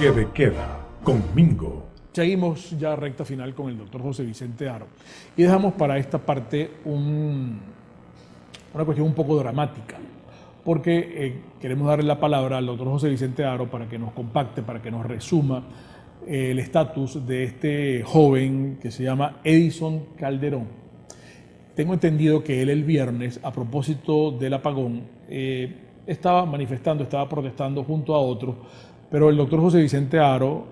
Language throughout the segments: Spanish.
Toque de queda con Mingo. Seguimos ya recta final con el doctor José Vicente Haro y dejamos para esta parte una cuestión un poco dramática, porque queremos darle la palabra al doctor José Vicente Haro para que nos compacte, para que nos resuma el estatus de este joven que se llama Edison Calderón. Tengo entendido que él el viernes, a propósito del apagón, estaba manifestando, estaba protestando junto a otros, pero el doctor José Vicente Haro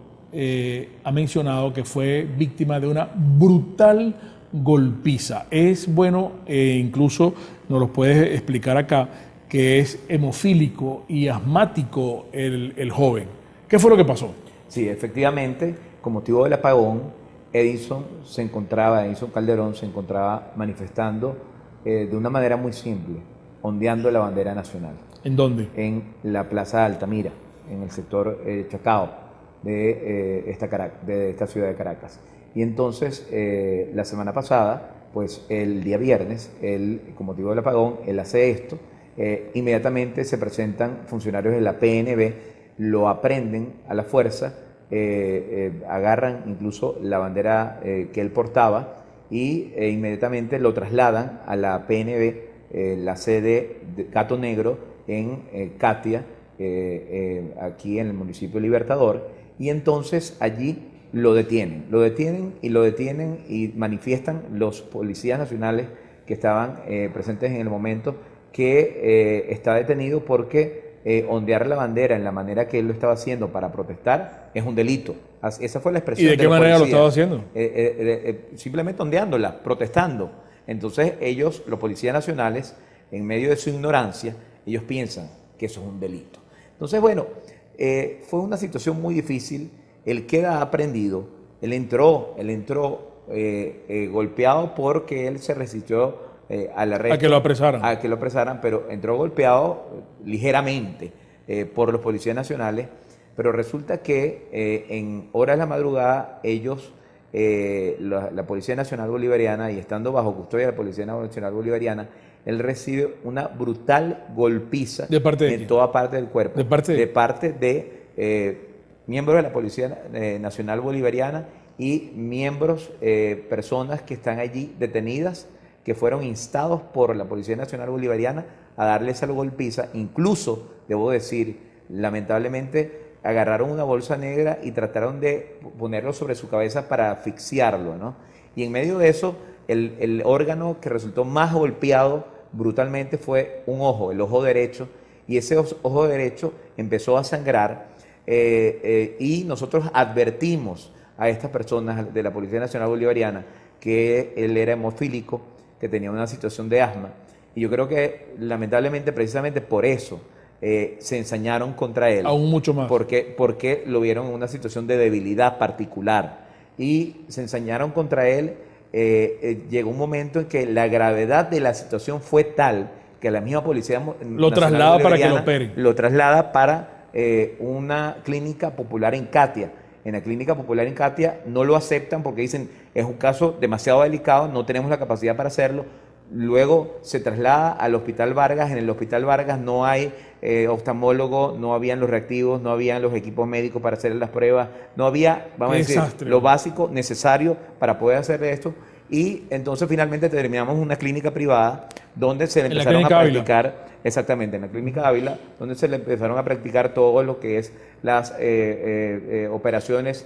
ha mencionado que fue víctima de una brutal golpiza. Es bueno, incluso nos lo puedes explicar acá, que es hemofílico y asmático el joven. ¿Qué fue lo que pasó? Sí, efectivamente, con motivo del apagón, Edison Calderón se encontraba manifestando de una manera muy simple, ondeando la bandera nacional. ¿En dónde? En la Plaza de Altamira, en el sector Chacao de esta ciudad de Caracas. Y entonces, la semana pasada, pues el día viernes, con motivo del apagón, él hace esto. Inmediatamente se presentan funcionarios de la PNB, lo aprenden a la fuerza, agarran incluso la bandera que él portaba y inmediatamente lo trasladan a la PNB, la sede de Gato Negro en Catia, aquí en el municipio Libertador, y entonces allí lo detienen y manifiestan los policías nacionales que estaban presentes en el momento que está detenido porque ondear la bandera en la manera que él lo estaba haciendo para protestar es un delito. Esa fue la expresión. ¿Y de qué manera lo estaba haciendo? Simplemente ondeándola, protestando. Entonces ellos, los policías nacionales, en medio de su ignorancia, ellos piensan que eso es un delito. Entonces, bueno, fue una situación muy difícil. Él queda aprendido. Él entró golpeado porque él se resistió al arresto, a que lo apresaran, pero entró golpeado ligeramente por los policías nacionales, pero resulta que en horas de la madrugada ellos, la Policía Nacional Bolivariana, y estando bajo custodia de la Policía Nacional Bolivariana, él recibe una brutal golpiza en toda parte del cuerpo, de parte de miembros de la Policía Nacional Bolivariana y miembros, personas que están allí detenidas, que fueron instados por la Policía Nacional Bolivariana a darle esa golpiza. Incluso, debo decir, lamentablemente, agarraron una bolsa negra y trataron de ponerlo sobre su cabeza para asfixiarlo, ¿no? Y en medio de eso, el órgano que resultó más golpeado brutalmente fue un ojo, el ojo derecho, y ese ojo derecho empezó a sangrar, y nosotros advertimos a estas personas de la Policía Nacional Bolivariana que él era hemofílico, que tenía una situación de asma, y yo creo que lamentablemente precisamente por eso se ensañaron contra él. Aún mucho más. Porque lo vieron en una situación de debilidad particular, y se ensañaron contra él. Llegó un momento en que la gravedad de la situación fue tal que la misma Policía lo traslada para que lo operen. Lo traslada para una clínica popular en Catia. En la clínica popular en Catia no lo aceptan porque dicen es un caso demasiado delicado, no tenemos la capacidad para hacerlo. Luego se traslada al Hospital Vargas. En el Hospital Vargas no hay oftalmólogo, no habían los reactivos, no habían los equipos médicos para hacer las pruebas, no había, vamos a decir, lo básico necesario para poder hacer esto. Y entonces finalmente terminamos en una clínica privada donde se le empezaron a practicar, exactamente, en la Clínica Ávila, donde se le empezaron a practicar todo lo que es las operaciones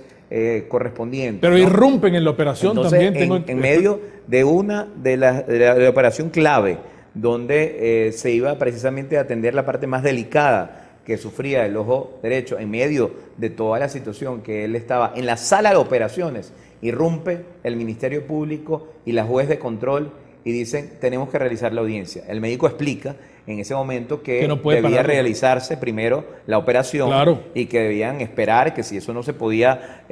correspondientes. Pero ¿no? Irrumpen en la operación. Entonces, también. En medio de una de la operación clave, donde se iba precisamente a atender la parte más delicada que sufría el ojo derecho, en medio de toda la situación que él estaba en la sala de operaciones, irrumpe el Ministerio Público y la juez de control y dicen tenemos que realizar la audiencia. El médico explica en ese momento que no debía realizarse primero la operación, claro, y que debían esperar, que si eso no se podía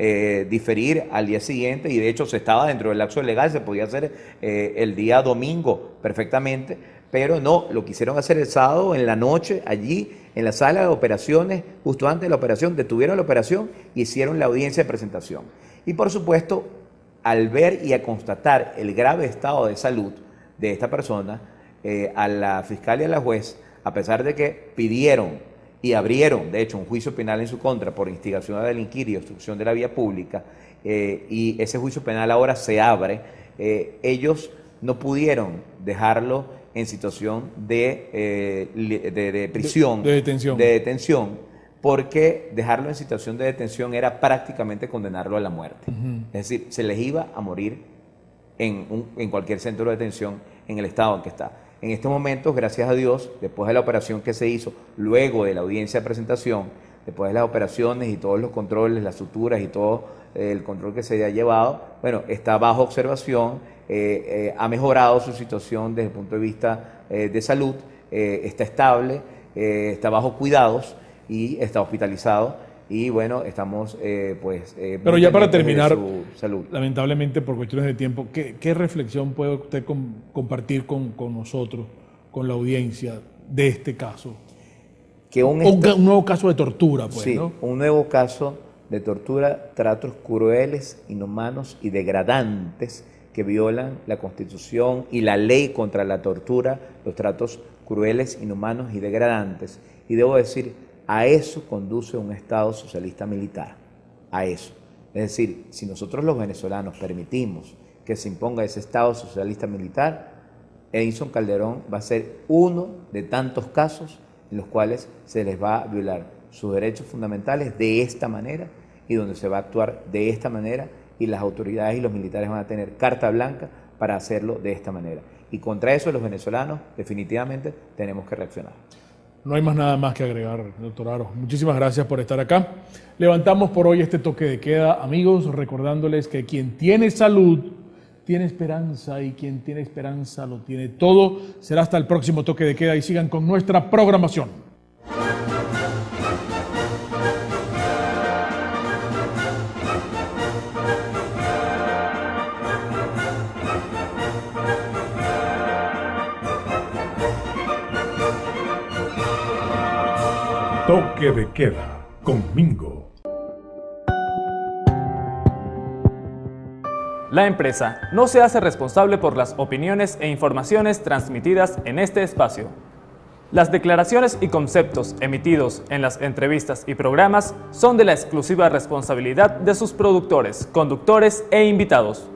diferir al día siguiente, y de hecho se estaba dentro del lapso legal, se podía hacer el día domingo perfectamente, pero no, lo quisieron hacer el sábado en la noche, allí en la sala de operaciones, justo antes de la operación, detuvieron la operación y hicieron la audiencia de presentación. Y por supuesto, al ver y a constatar el grave estado de salud de esta persona, a la fiscal y a la juez, a pesar de que pidieron y abrieron, de hecho, un juicio penal en su contra por instigación a delinquir y obstrucción de la vía pública, y ese juicio penal ahora se abre, ellos no pudieron dejarlo en situación de prisión, de detención. de detención, porque dejarlo en situación de detención era prácticamente condenarlo a la muerte. Es decir, se les iba a morir en cualquier centro de detención en el estado en que está. En estos momentos, gracias a Dios, después de la operación que se hizo, luego de la audiencia de presentación, después de las operaciones y todos los controles, las suturas y todo el control que se ha llevado, bueno, está bajo observación, ha mejorado su situación desde el punto de vista de salud, está estable, está bajo cuidados y está hospitalizado. Y bueno, estamos Pero ya para terminar, su salud. Lamentablemente por cuestiones de tiempo, ¿qué reflexión puede usted compartir con nosotros, con la audiencia de este caso? Que un nuevo caso de tortura, pues, sí, ¿no? Un nuevo caso de tortura, tratos crueles, inhumanos y degradantes que violan la Constitución y la ley contra la tortura, los tratos crueles, inhumanos y degradantes. Y debo decir, a eso conduce un Estado socialista militar, a eso. Es decir, si nosotros los venezolanos permitimos que se imponga ese Estado socialista militar, Edinson Calderón va a ser uno de tantos casos en los cuales se les va a violar sus derechos fundamentales de esta manera y donde se va a actuar de esta manera y las autoridades y los militares van a tener carta blanca para hacerlo de esta manera. Y contra eso los venezolanos definitivamente tenemos que reaccionar. No hay más nada más que agregar, doctor Aro. Muchísimas gracias por estar acá. Levantamos por hoy este toque de queda, amigos, recordándoles que quien tiene salud tiene esperanza y quien tiene esperanza lo tiene todo. Será hasta el próximo toque de queda y sigan con nuestra programación. Toque de queda con Mingo. La empresa no se hace responsable por las opiniones e informaciones transmitidas en este espacio. Las declaraciones y conceptos emitidos en las entrevistas y programas son de la exclusiva responsabilidad de sus productores, conductores e invitados.